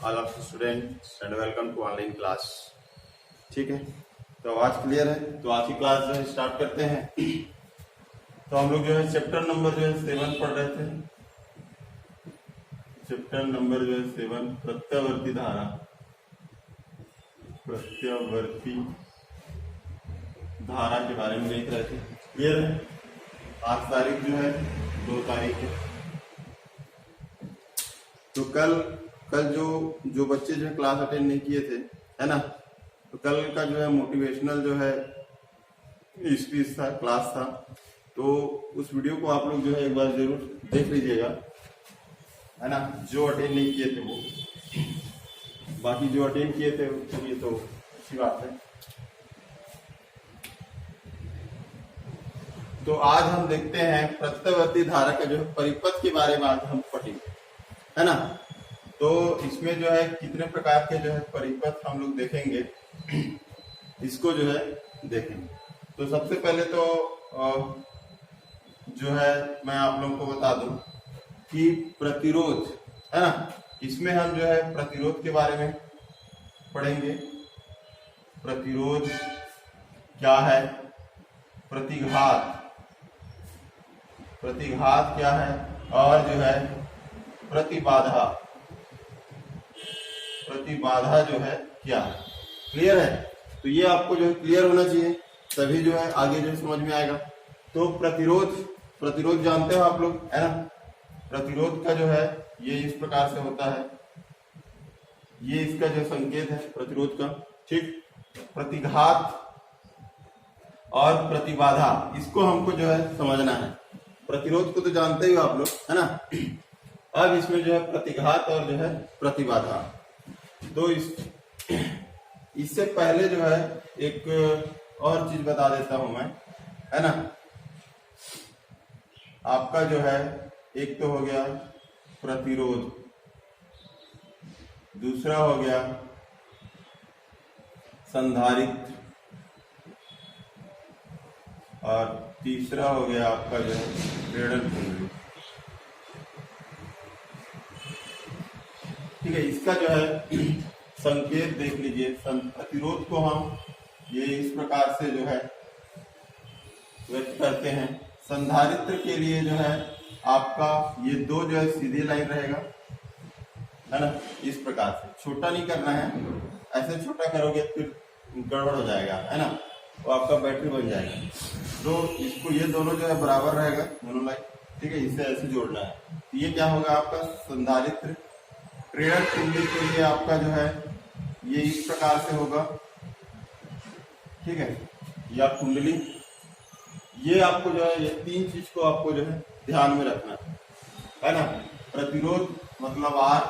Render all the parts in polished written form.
All of students and welcome to online class. ठीक है, तो आवाज क्लियर है? तो आज की क्लास जो है स्टार्ट करते हैं। तो हम लोग जो है चैप्टर नंबर जो है 7 पढ़ रहे थे। चैप्टर नंबर जो है 7 प्रत्यावर्ती धारा, प्रत्यावर्ती धारा के बारे में देख रहे थे। क्लियर है? आज तारीख जो है 2 तारीख है। तो कल जो बच्चे जो है क्लास अटेंड नहीं किए थे, है ना, तो कल का जो है मोटिवेशनल जो है स्पीच था, क्लास था। तो उस वीडियो को आप लोग जो है एक बार जरूर देख लीजिएगा, है ना, जो अटेंड नहीं किए थे वो। बाकी जो अटेंड किए थे उसके लिए तो अच्छी बात है। तो आज हम देखते हैं प्रत्यावर्ती धारा का जो है परिपथ के बारे में आज हम पढ़ेंगे, है ना। तो इसमें जो है कितने प्रकार के जो है परिपथ हम लोग देखेंगे, इसको जो है देखेंगे। तो सबसे पहले तो जो है मैं आप लोगों को बता दूं कि प्रतिरोध, है ना, इसमें हम जो है प्रतिरोध के बारे में पढ़ेंगे। प्रतिरोध क्या है, प्रतिघात, प्रतिघात क्या है, और जो है प्रतिबाधा, प्रतिबाधा जो है क्या है। क्लियर है? तो ये आपको जो है क्लियर होना चाहिए, तभी जो है आगे जो समझ में आएगा। तो प्रतिरोध जानते हो आप लोग, है ना। प्रतिरोध का जो है ये इस प्रकार से होता है, ये इसका जो संकेत है प्रतिरोध का। ठीक, प्रतिघात और प्रतिबाधा, इसको हमको जो है समझना है। प्रतिरोध को तो जानते ही हो आप लोग, है ना। अब इसमें जो है प्रतिघात और जो है प्रतिबाधा, तो इससे पहले जो है एक और चीज बता देता हूं मैं, है ना। आपका जो है एक तो हो गया प्रतिरोध, दूसरा हो गया संधारित्र, और तीसरा हो गया आपका जो है प्रेरण कुंडली। ठीक है, इसका जो है संकेत देख लीजिए। प्रतिरोध को हम ये इस प्रकार से जो है व्यक्त करते हैं। संधारित्र के लिए जो है आपका ये दो जो है सीधी लाइन रहेगा, है ना, इस प्रकार से। छोटा नहीं करना है, ऐसे छोटा करोगे फिर गड़बड़ हो जाएगा, है ना, तो आपका बैटरी बन जाएगा। तो इसको ये दोनों जो है बराबर रहेगा, दोनों लाइन। ठीक है, इसे ऐसे जोड़ना है। तो ये क्या होगा आपका संधारित्र। प्रेरक कुंडली के लिए आपका जो है ये इस प्रकार से होगा। ठीक है, या कुंडली, ये आपको जो है ये तीन चीज को आपको जो है ध्यान में रखना है ना। प्रतिरोध मतलब R,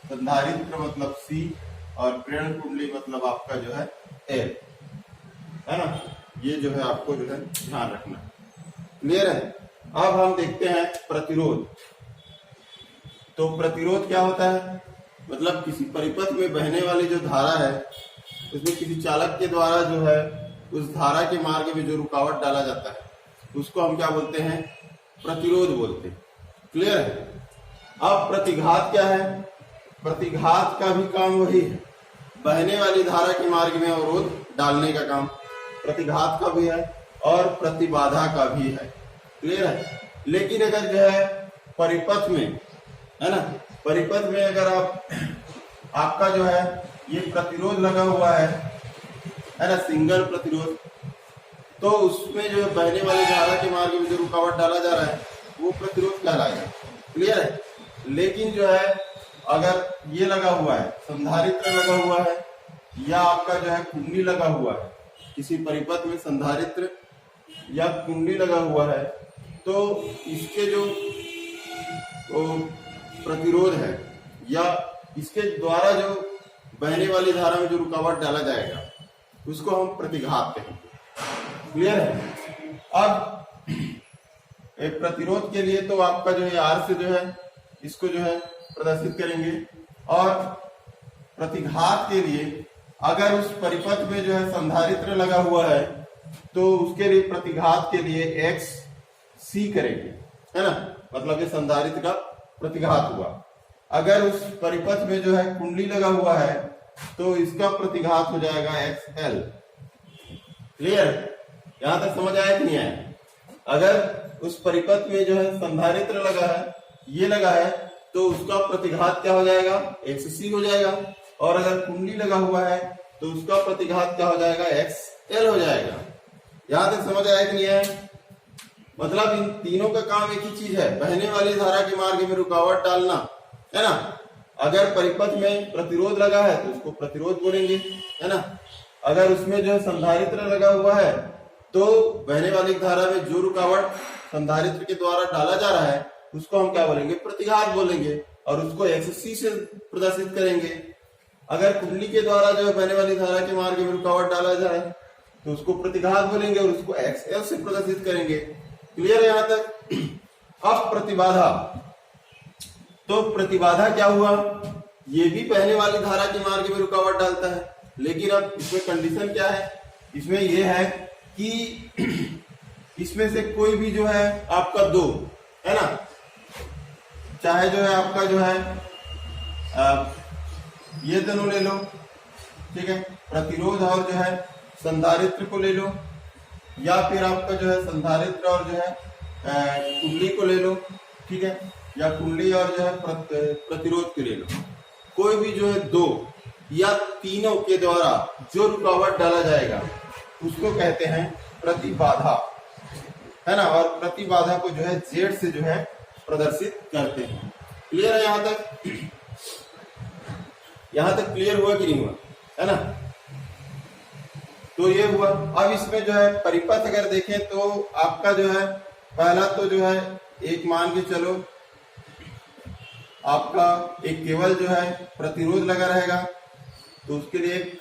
संधारित्र मतलब C, और प्रेरण कुंडली मतलब आपका जो है L, है ना। ये जो है आपको जो है ध्यान रखना है। क्लियर है? अब हम देखते हैं प्रतिरोध। तो प्रतिरोध क्या होता है, मतलब किसी परिपथ में बहने वाली जो धारा है उसमें किसी चालक के द्वारा जो है उस धारा के मार्ग में जो रुकावट डाला जाता है उसको हम क्या बोलते हैं, प्रतिरोध बोलते हैं। क्लियर है? अब प्रतिघात क्या है, प्रतिघात का भी काम वही है, बहने वाली धारा के मार्ग में अवरोध डालने का काम प्रतिघात का भी है और प्रतिबाधा का भी है। क्लियर है? लेकिन अगर जो है परिपथ में, है ना, परिपथ में अगर आपका जो है ये प्रतिरोध लगा हुआ है ना, सिंगल प्रतिरोध, तो उसमें जो है बहने वाली धारा के मार्ग में जो रुकावट डाला जा रहा है वो प्रतिरोध कहलाएगा। क्लियर है? लेकिन जो है अगर ये लगा हुआ है, संधारित्र लगा हुआ है, या आपका जो है कुंडली लगा हुआ है, किसी परिपथ में संधारित्र या कुंडली लगा हुआ है, तो इसके जो प्रतिरोध है या इसके द्वारा जो बहने वाली धारा में जो रुकावट डाला जाएगा उसको हम प्रतिघात कहेंगे। क्लियर है? अब एक प्रतिरोध के लिए तो आपका जो है R से जो है इसको जो है प्रदर्शित करेंगे, और प्रतिघात के लिए अगर उस परिपथ में जो है संधारित्र लगा हुआ है तो उसके लिए प्रतिघात के लिए XC करेंगे, है ना, मतलब ये संधारित्र का प्रतिघात हुआ। अगर उस परिपथ में जो है कुंडली लगा हुआ है तो इसका प्रतिघात हो जाएगा XL। क्लियर? यहां तक समझ आया कि नहीं आया? अगर उस परिपथ में जो है संधारित्र लगा है, ये लगा है, तो उसका प्रतिघात क्या हो जाएगा? XC हो जाएगा। और अगर कुंडली लगा हुआ है तो उसका प्रतिघात क्या हो जाएगा? XL हो जाएगा। यहां तक समझ आया कि नहीं आया? मतलब इन तीनों का काम एक ही चीज है, बहने वाली धारा के मार्ग में रुकावट डालना, है ना। अगर परिपथ में प्रतिरोध लगा है तो उसको प्रतिरोध बोलेंगे, है ना। अगर उसमें जो है संधारित्र लगा हुआ है तो बहने वाली धारा में जो रुकावट संधारित्र के द्वारा डाला जा रहा है उसको हम क्या बोलेंगे? प्रतिघात बोलेंगे, और उसको XC से प्रदर्शित करेंगे। अगर कुंडली के द्वारा जो है बहने वाली धारा के मार्ग में रुकावट डाला जा रहा है तो उसको प्रतिघात बोलेंगे और उसको XL से प्रदर्शित करेंगे। क्लियर है यहां तक? अब प्रतिबाधा, तो प्रतिबाधा क्या हुआ? ये भी बहने वाली धारा के मार्ग में रुकावट डालता है, लेकिन अब इसमें कंडीशन क्या है? इसमें यह है कि इसमें से कोई भी जो है आपका दो, है ना, चाहे जो है आपका जो है ये दोनों ले लो, ठीक है, प्रतिरोध और जो है संधारित्र को ले लो, या फिर आपका जो है संधारित्र और जो है कुंडली को ले लो, ठीक है, या कुंडली और जो है प्रतिरोध को ले लो। कोई भी जो है दो या तीनों के द्वारा जो रुकावट डाला जाएगा उसको कहते हैं प्रतिबाधा, है ना। और प्रतिबाधा को जो है Z से जो है प्रदर्शित करते हैं। क्लियर है यहां तक? यहां तक क्लियर हुआ कि नहीं हुआ, है ना। तो ये हुआ। अब इसमें जो है परिपथ अगर देखें तो आपका जो है पहला तो जो है एक मान के चलो आपका एक केवल जो है प्रतिरोध लगा रहेगा, तो उसके लिए एक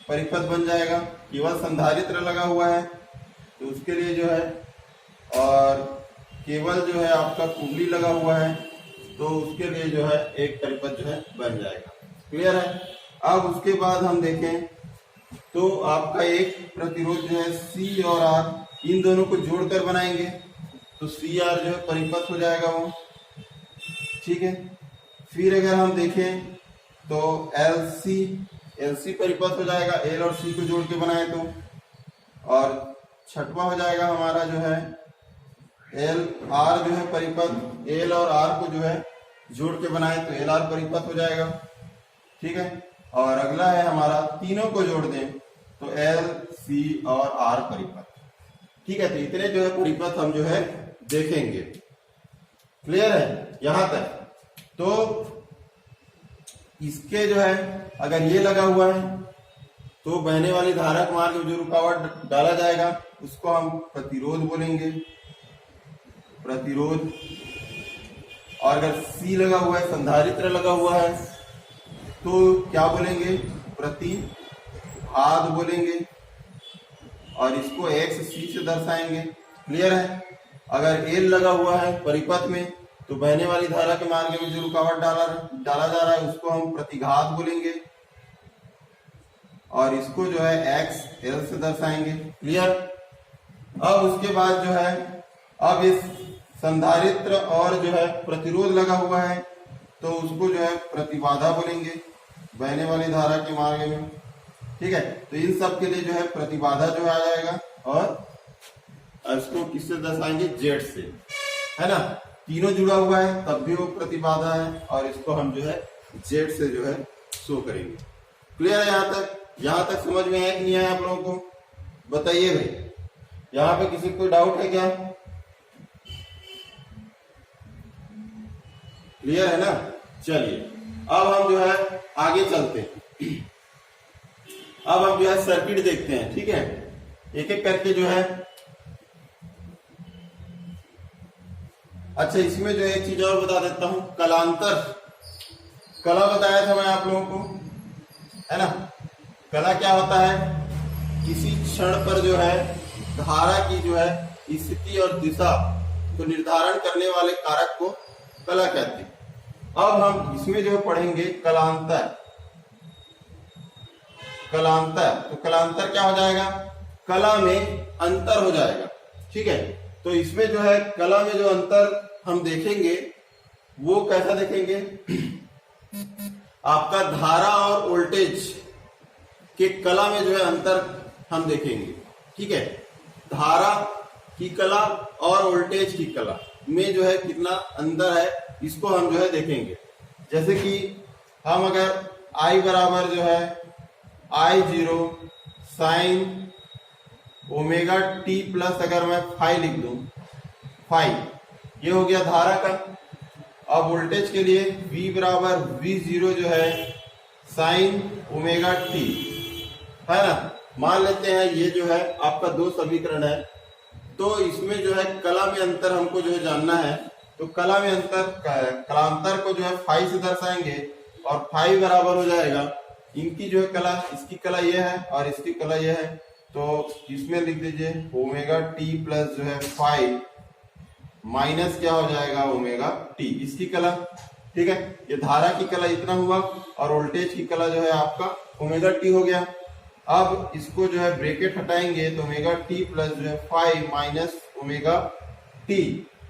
परिपथ बन जाएगा। केवल संधारित्र लगा हुआ है तो उसके लिए जो है, और केवल जो है आपका कुंडली लगा हुआ है तो उसके लिए जो है एक परिपथ जो है बन जाएगा। क्लियर है? अब उसके बाद हम देखें तो आपका एक प्रतिरोध जो है C और R, इन दोनों को जोड़कर बनाएंगे तो CR जो है परिपथ हो जाएगा वो, ठीक है। फिर अगर हम देखें तो LC परिपथ हो जाएगा, L और C को जोड़ के बनाए तो, और छठवां हो जाएगा हमारा जो है LR जो है परिपथ, L और R को जो है जोड़ के बनाए तो LR परिपथ हो जाएगा, ठीक है। और अगला है हमारा तीनों को जोड़ दें तो L, C और R परिपथ, ठीक है। तो इतने जो है परिपथ हम जो है देखेंगे। क्लियर है यहां तक? तो इसके जो है अगर ये लगा हुआ है तो बहने वाली धारा के मार्ग में जो रुकावट डाला जाएगा उसको हम प्रतिरोध बोलेंगे, प्रतिरोध। और अगर C लगा हुआ है, संधारित्र लगा हुआ है, तो क्या बोलेंगे? प्रतिघात बोलेंगे, और इसको XC से दर्शाएंगे। क्लियर है? अगर L लगा हुआ है परिपथ में तो बहने वाली धारा के मार्ग में जो रुकावट डाला जा रहा है उसको हम प्रतिघात बोलेंगे, और इसको जो है XL से दर्शाएंगे। क्लियर? अब उसके बाद जो है, अब इस संधारित्र और जो है प्रतिरोध लगा हुआ है तो उसको जो है प्रतिबाधा बोलेंगे बहने वाली धारा के मार्ग में, ठीक है। तो इन सब के लिए जो है प्रतिबाधा जो है आ जाएगा, और इसको किससे दर्शाएंगे? Z से, है ना। तीनों जुड़ा हुआ है तब भी वो प्रतिबाधा है, और इसको हम जो है Z से जो है शो करेंगे। क्लियर है यहां तक? यहां तक समझ में आया कि नहीं आया आप लोगों को? बताइए भाई, यहां पे किसी को डाउट है क्या? क्लियर है ना? चलिए अब हम जो है आगे चलते हैं। अब हम जो है सर्किट देखते हैं, ठीक है, एक एक करके जो है। अच्छा, इसमें जो एक चीज और बता देता हूं, कलांतर। कला बताया था मैं आप लोगों को, है ना। कला क्या होता है? किसी क्षण पर जो है धारा की जो है स्थिति और दिशा को निर्धारण करने वाले कारक को कला कहते हैं। अब हम इसमें जो पढ़ेंगे कलांतर। कलांतर, तो कलांतर क्या हो जाएगा? कला में अंतर हो जाएगा, ठीक है। तो इसमें जो है कला में जो अंतर हम देखेंगे वो कैसा देखेंगे, आपका धारा और वोल्टेज के कला में जो है अंतर हम देखेंगे। ठीक है, धारा की कला और वोल्टेज की कला में जो है कितना अंतर है, इसको हम जो है देखेंगे। जैसे कि हम अगर I बराबर जो है I0 sine omega T plus अगर मैं फाई लिख दूं, फाई ये हो गया धारा का। अब वोल्टेज के लिए V बराबर V0 जो है साइन ओमेगा टी, है ना। मान लेते हैं ये जो है आपका दो समीकरण है, तो इसमें जो है कला में अंतर हमको जो है जानना है। तो कला में अंतर, कलांतर को जो है फाई से दर्शाएंगे और फाई बराबर हो जाएगा इनकी जो है कला, इसकी कला ये है और इसकी कला ये है, तो इसमें लिख दीजिए ओमेगा टी प्लस जो है फाई माइनस क्या हो जाएगा ओमेगा टी, इसकी कला। ठीक है, ये धारा की कला इतना हुआ और वोल्टेज की कला जो है आपका ओमेगा टी हो गया। अब इसको जो है ब्रैकेट हटाएंगे तो ओमेगा टी प्लस जो है फाई माइनस ओमेगा टी,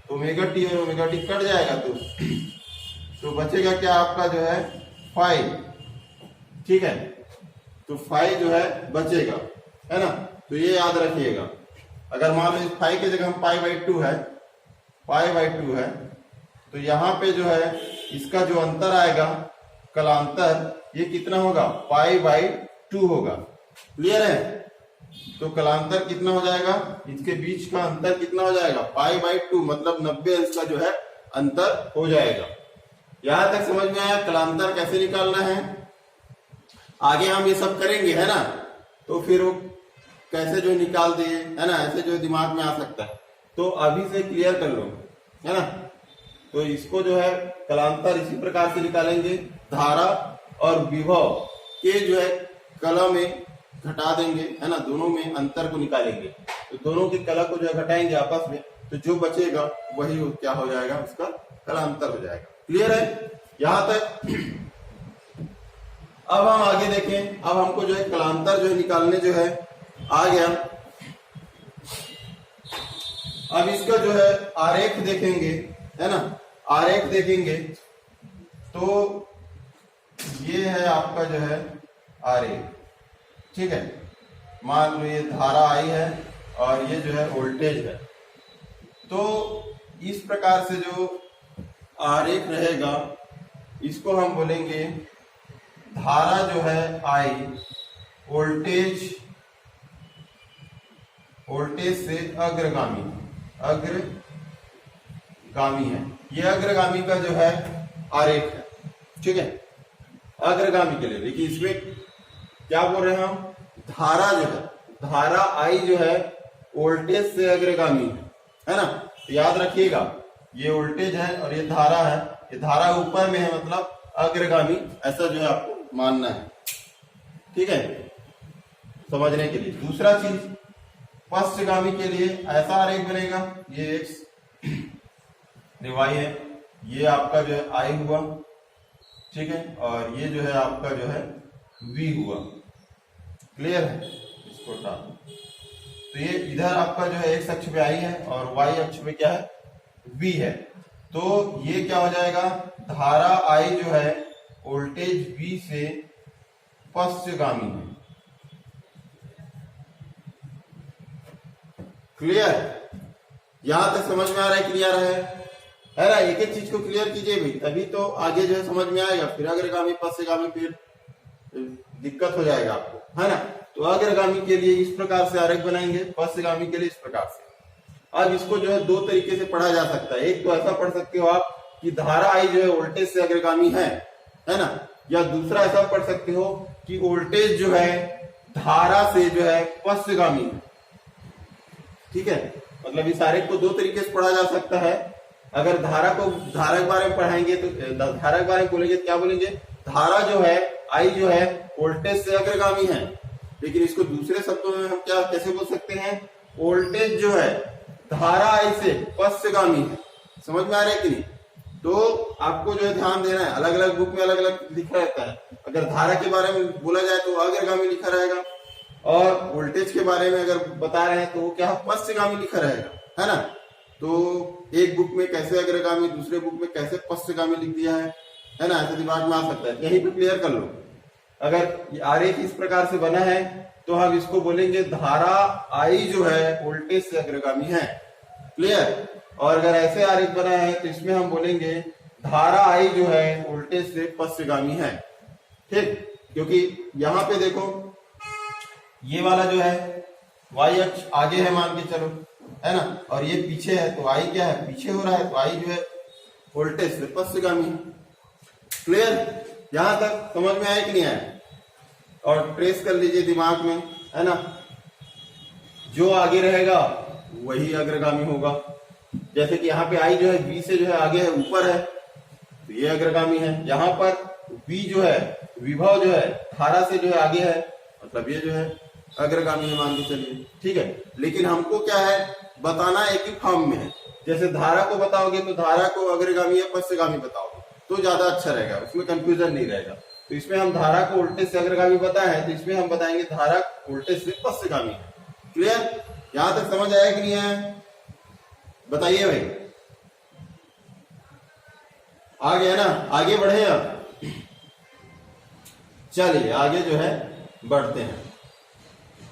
तो ओमेगा टी और ओमेगा टी कट जाएगा तो बचेगा क्या आपका जो है फाई। ठीक है, तो फाई जो है बचेगा, है ना। तो ये याद रखिएगा, अगर मान लो फाई की जगह हम पाई बाई टू है, पाई बाई टू है, तो यहाँ पे जो है इसका जो अंतर आएगा कलांतर ये कितना होगा, पाई बाई टू होगा। क्लियर है, तो कलांतर कितना हो जाएगा, इसके बीच का अंतर कितना हो जाएगा पाई बाई टू, मतलब 90 अंश का जो है अंतर हो जाएगा। यहां तक समझ में आया कलांतर कैसे निकालना है। आगे हम ये सब करेंगे, है ना, तो फिर वो कैसे जो निकाल दिए, है ना, ऐसे जो दिमाग में आ सकता है, तो अभी से क्लियर कर लो, है ना। तो इसको जो है कलांतर इसी प्रकार से निकालेंगे, धारा और विभव के जो है कला में घटा देंगे, है ना, दोनों में अंतर को निकालेंगे, तो दोनों की कला को जो है घटाएंगे आपस में, तो जो बचेगा वही क्या हो जाएगा, उसका कलांतर हो जाएगा। क्लियर है यहां तक। अब हम आगे देखें, अब हमको जो है कलांतर जो है निकालने जो है आ गया। अब इसका जो है आरेख देखेंगे, है ना, आरेख देखेंगे तो ये है आपका जो है आरेख। ठीक है, मान लो ये धारा आई है और ये जो है वोल्टेज है, तो इस प्रकार से जो आरेख रहेगा इसको हम बोलेंगे धारा जो है आई, वोल्टेज से अग्रगामी, अग्रगामी है, ये अग्रगामी का जो है आरेख है। ठीक है, अग्रगामी के लिए, लेकिन इसमें क्या बोल रहे हैं हम, धारा जो है, धारा आई जो है वोल्टेज से अग्रगामी है ना। तो याद रखिएगा ये वोल्टेज है और ये धारा है, ये धारा ऊपर में है मतलब अग्रगामी, ऐसा जो है आपको मानना है। ठीक है, समझने के लिए। दूसरा चीज पश्चगामी के लिए ऐसा आरेख बनेगा, ये एक्स वाई है, ये आपका जो है आई हुआ, ठीक है, और ये जो है आपका जो है वी हुआ। क्लियर है, इसको टाल, तो ये इधर आपका जो है एक्स अक्ष पे आई है और वाई अक्ष पे क्या है वी है, तो ये क्या हो जाएगा, धारा आई जो है वोल्टेज वी से पश्चगामी है। क्लियर, यहां तक समझ में आ रहा है, क्लियर है ना। एक एक चीज को क्लियर कीजिए भाई, तभी तो आगे जो है समझ में आएगा, फिर अग्रगामी पश्चगामी फिर दिक्कत हो जाएगा आपको, है ना। तो अग्रगामी के लिए इस प्रकार से आरेख बनाएंगे, पश्चगामी के लिए इस प्रकार से। अब इसको जो है दो तरीके से पढ़ा जा सकता है, एक तो ऐसा पढ़ सकते हो आप कि धारा आई जो है वोल्टेज से अग्रगामी है ना, या दूसरा ऐसा पढ़ सकते हो कि वोल्टेज जो है धारा से जो है पश्चगामी है। ठीक है, मतलब इस आरेख को दो तरीके से पढ़ा जा सकता है। अगर धारा के बारे में पढ़ाएंगे तो धारा के बारे में बोलेंगे तो क्या बोलेंगे, धारा जो है आई जो है वोल्टेज से अग्रगामी है, लेकिन इसको दूसरे शब्दों में हम क्या कैसे बोल सकते हैं, वोल्टेज जो है धारा आई से पश्चगामी है। समझ में आ रहा है कि नहीं। तो आपको जो है ध्यान देना है, अलग अलग बुक में अलग अलग लिखा रहता है। अगर धारा के बारे में बोला जाए तो अग्रगामी लिखा रहेगा, और वोल्टेज के बारे में अगर बता रहे हैं तो वो क्या पश्चगामी लिखा रहेगा, है ना। तो एक बुक में कैसे अग्रगामी, दूसरे बुक में कैसे पश्चगामी लिख दिया है ना, ऐसे दिमाग में आ सकता है। यहीं पे क्लियर कर लो। अगर आरेख इस प्रकार से बना है तो हम इसको बोलेंगे धारा आई जो है वोल्टेज से अग्रगामी है। क्लियर। और अगर ऐसे आरेख बना है तो इसमें हम बोलेंगे धारा आई जो है वोल्टेज से पश्चगामी है। ठीक, क्योंकि यहां पे देखो ये वाला जो है y अक्ष आगे है मान के चलो, है ना, और ये पीछे है, तो I क्या है, पीछे हो रहा है, तो I जो है वोल्टेज से पश्चगामी है। क्लियर। यहां तक समझ में आया कि नहीं आया? और ट्रेस कर लीजिए दिमाग में, है ना, जो आगे रहेगा वही अग्रगामी होगा। जैसे कि यहाँ पे I जो है B से जो है आगे है, ऊपर है, तो ये अग्रगामी है। यहाँ पर V जो है विभव जो है धारा से जो है आगे है, मतलब ये जो है अग्रगामी है मान के चलिए। ठीक है, लेकिन हमको क्या है बताना एक ही फॉर्म में है। जैसे धारा को बताओगे तो धारा को अग्रगामी या पश्चगामी बताओगे तो ज्यादा अच्छा रहेगा, उसमें कंफ्यूजन नहीं रहेगा। तो इसमें हम धारा को वोल्टेज से अग्रगामी बताए हैं, तो इसमें हम बताएंगे धारा वोल्टेज से पश्चगामी है। क्लियर। यहां तक समझ आया कि नहीं आया? बताइए भाई। आ गया ना? आगे बढ़े अब। चलिए आगे जो है बढ़ते हैं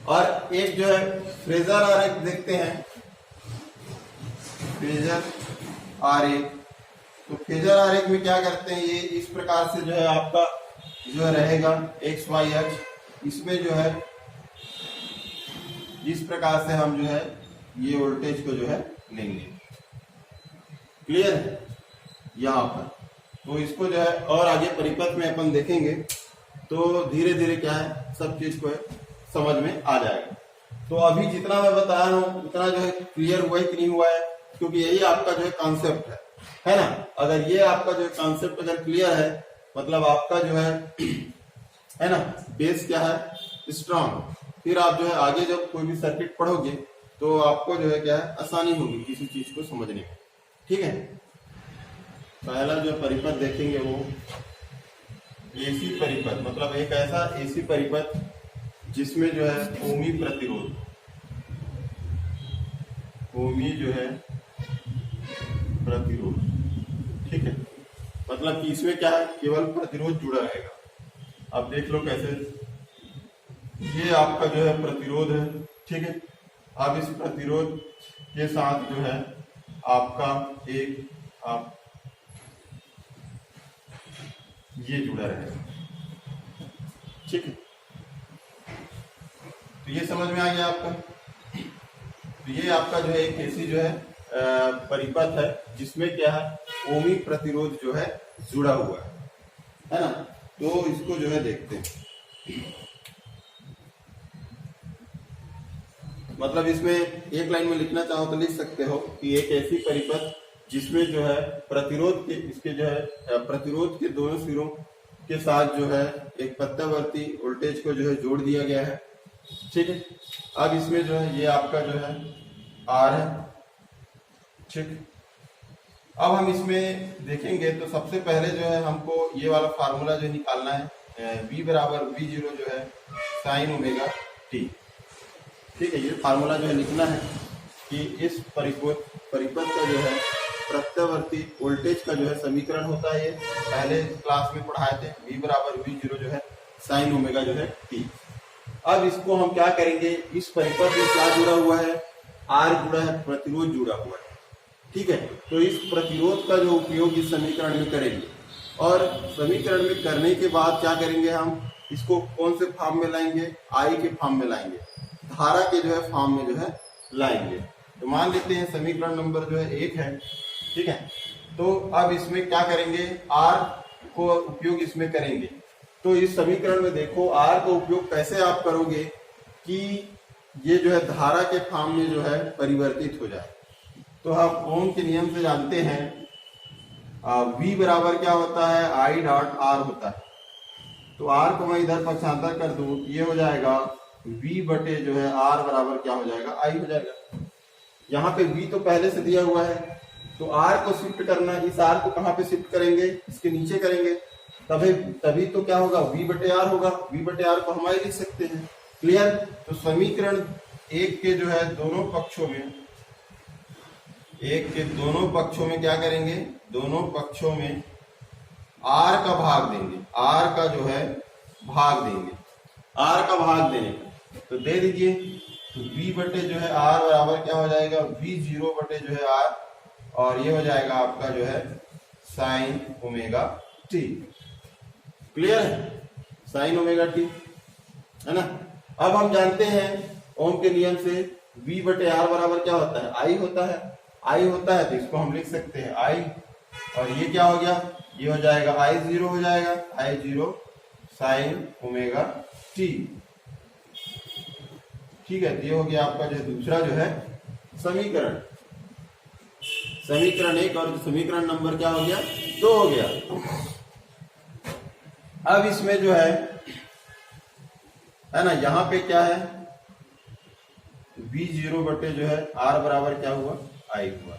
और एक जो है फेजर आरेख देखते हैं। फेजर आरेख, तो फेजर आरेख में क्या करते हैं, ये इस प्रकार से जो है आपका जो है रहेगा एक्स वाई अक्ष। इसमें जो है इस प्रकार से हम जो है ये वोल्टेज को जो है लेंगे। क्लियर है यहां पर। तो इसको जो है और आगे परिपथ में अपन देखेंगे तो धीरे धीरे क्या है सब चीज को समझ में आ जाएगा। तो अभी जितना मैं बता रहा हूं उतना जो है क्लियर हुआ है कि नहीं हुआ है, क्योंकि यही आपका जो है कॉन्सेप्ट है ना। अगर ये आपका जो है कॉन्सेप्ट अगर क्लियर है, मतलब आपका जो है ना बेस क्या है स्ट्रांग, फिर आप जो है आगे जब कोई भी सर्किट पढ़ोगे तो आपको जो है क्या है आसानी होगी किसी चीज को समझने में। ठीक है, पहला जो परिपथ देखेंगे वो एसी परिपथ, मतलब एक ऐसा एसी परिपथ जिसमें जो है ओमी प्रतिरोध, ओमी जो है प्रतिरोध, ठीक है, मतलब कि इसमें क्या है केवल प्रतिरोध जुड़ा रहेगा। अब देख लो कैसे, ये आपका जो है प्रतिरोध है। ठीक है, अब इस प्रतिरोध के साथ जो है आपका एक आप ये जुड़ा रहेगा। ठीक है, तो ये समझ में आ गया आपका। तो ये आपका जो है एक ऐसी जो है परिपथ है जिसमें क्या है ओमी प्रतिरोध जो है जुड़ा हुआ है ना। तो इसको जो है देखते हैं, मतलब इसमें एक लाइन में लिखना चाहो तो लिख सकते हो कि एक ऐसी परिपथ जिसमें जो है प्रतिरोध के इसके जो है प्रतिरोध के दोनों सिरों के साथ जो है एक प्रत्यावर्ती वोल्टेज को जो है जोड़ दिया गया है। ठीक है, अब इसमें जो है ये आपका जो है आर है। ठीक, अब हम इसमें देखेंगे तो सबसे पहले जो है हमको ये वाला फार्मूला जो निकालना है, V बराबर V0 जो है साइन ओमेगा टी। ठीक है, ये फार्मूला जो है लिखना है कि इस परिपथ का जो है प्रत्यावर्ती वोल्टेज का जो है समीकरण होता है, ये पहले क्लास में पढ़ाए थे, V बराबर V0 जो है साइन ओमेगा जो है टी। अब इसको हम क्या करेंगे, इस परिपथ में क्या जुड़ा हुआ है, आर जुड़ा है, प्रतिरोध जुड़ा हुआ है। ठीक है, तो इस प्रतिरोध का जो उपयोग इस समीकरण में करेंगे और समीकरण में करने के बाद क्या करेंगे, हम इसको कौन से फॉर्म में लाएंगे, आई के फॉर्म में लाएंगे, धारा के जो है फॉर्म में जो है लाएंगे। तो मान लेते हैं समीकरण नंबर जो है 1 है। ठीक है, तो अब इसमें क्या करेंगे, आर को उपयोग इसमें करेंगे। तो इस समीकरण में देखो आर का उपयोग कैसे आप करोगे कि ये जो है धारा के फॉर्म में जो है परिवर्तित हो जाए। तो हम ओम के नियम से जानते हैं V बराबर क्या होता है, I डॉट R होता है। तो R को मैं इधर पक्षांतर कर दूं तो ये हो जाएगा V बटे जो है R बराबर क्या हो जाएगा, I हो जाएगा। यहाँ पे V तो पहले से दिया हुआ है, तो R को शिफ्ट करना, इस R को कहाँ पे शिफ्ट करेंगे, इसके नीचे करेंगे, तभी तो क्या होगा, V बटे R होगा। V बटे R को हम I लिख सकते हैं। क्लियर। तो समीकरण 1 के जो है दोनों पक्षों में एक के दोनों पक्षों में क्या करेंगे, दोनों पक्षों में आर का भाग देंगे, आर का जो है भाग देंगे, आर का भाग देने का तो दे दीजिए। तो v बटे जो है आर बराबर क्या हो जाएगा, v0 बटे जो है आर, और ये हो जाएगा आपका जो है साइन ओमेगा टी। क्लियर है, साइन ओमेगा टी है ना। अब हम जानते हैं ओम के नियम से v बटे आर बराबर क्या होता है, आई होता है, आई होता है तो इसको हम लिख सकते हैं आई, और ये क्या हो गया, ये हो जाएगा I0 हो जाएगा, I0 साइन ओमेगा टी। ठीक है, ये हो गया आपका जो दूसरा जो है समीकरण, समीकरण 1, और समीकरण नंबर क्या हो गया, 2 हो गया। अब इसमें जो है ना, यहां पे क्या है, v0 बटे जो है r बराबर क्या हुआ, I हुआ,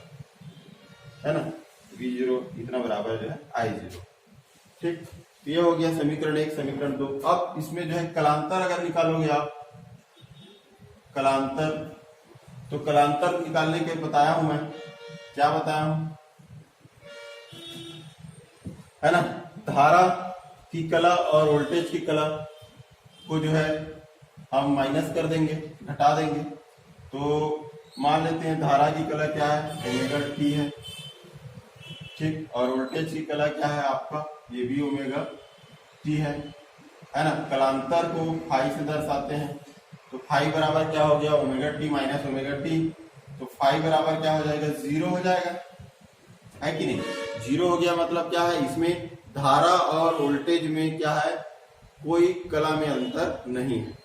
है ना, v0 इतना बराबर जो है I0। ठीक, ये हो गया समीकरण 1, समीकरण 2। अब इसमें जो है कलांतर अगर निकालोगे आप, कलांतर, तो कलांतर निकालने के बताया हूं मैं, क्या बताया हूं, है ना, धारा की कला और वोल्टेज की कला को जो है हम माइनस कर देंगे, घटा देंगे। तो मान लेते हैं धारा की कला क्या है, ओमेगा टी है, ठीक, और वोल्टेज की कला क्या है आपका, ये भी ओमेगा टी है ना। कलांतर को फाई से दर्शाते हैं, तो फाई बराबर क्या हो गया, omega T minus omega T, तो फाई बराबर क्या हो जाएगा, 0 हो जाएगा, है कि नहीं, 0 हो गया। मतलब क्या है, इसमें धारा और वोल्टेज में क्या है, कोई कला में अंतर नहीं है।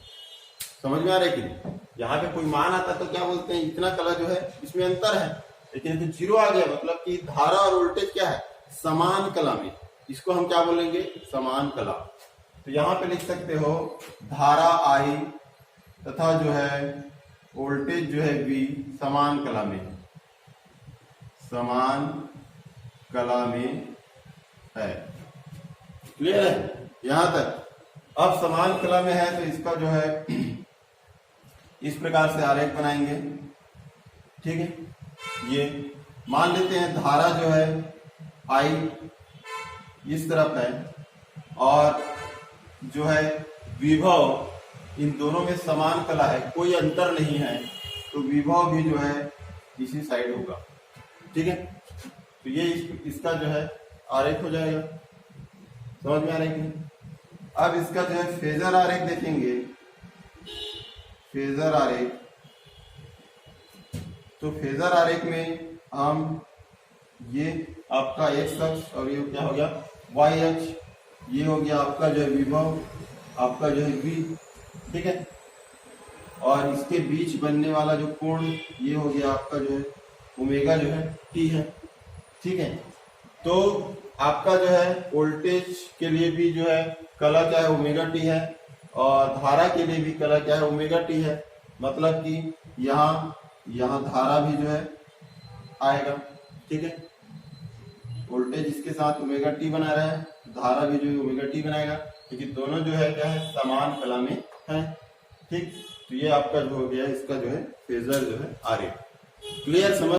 समझ में आ रहा है कि नहीं, यहाँ पे कोई मान आता तो क्या बोलते हैं, इतना कला जो है इसमें अंतर है, लेकिन तो 0 आ गया मतलब कि धारा और वोल्टेज क्या है, समान कला में, इसको हम क्या बोलेंगे, समान कला। तो यहाँ पे लिख सकते हो धारा I तथा जो है वोल्टेज जो है V समान कला में, समान कला में है। क्लियर है यहां तक। अब समान कला में है तो इसका जो है इस प्रकार से आरेख बनाएंगे, ठीक है। ये मान लेते हैं धारा जो है I इस तरफ है और जो है विभव, इन दोनों में समान कला है, कोई अंतर नहीं है, तो विभव भी जो है इसी साइड होगा, ठीक है। तो ये इसका जो है आरेख हो जाएगा। समझ में आ रहा है कि? अब इसका जो है फेजर आरेख देखेंगे, फेजर आरेख, तो फेजर आरेख में हम ये आपका एक्स अक्ष और ये क्या हो गया वाई अक्ष, ये हो गया आपका जो है विभव, आपका जो है V, ठीक है। और इसके बीच बनने वाला जो कोण ये हो गया आपका जो है ओमेगा जो है T है, ठीक है। तो आपका जो है वोल्टेज के लिए भी जो है कला क्या है, ओमेगा टी है, और धारा के लिए भी कला क्या है, ओमेगा टी है। मतलब कि यहाँ धारा भी जो है आएगा, ठीक है। वोल्टेज इसके साथ ओमेगा टी बना रहा है, धारा भी जो है ओमेगा टी बनाएगा, क्योंकि दोनों जो है क्या है, समान कला में है, ठीक। तो ये आपका जो हो गया इसका जो है फेजर जो है आरेख। क्लियर, समझ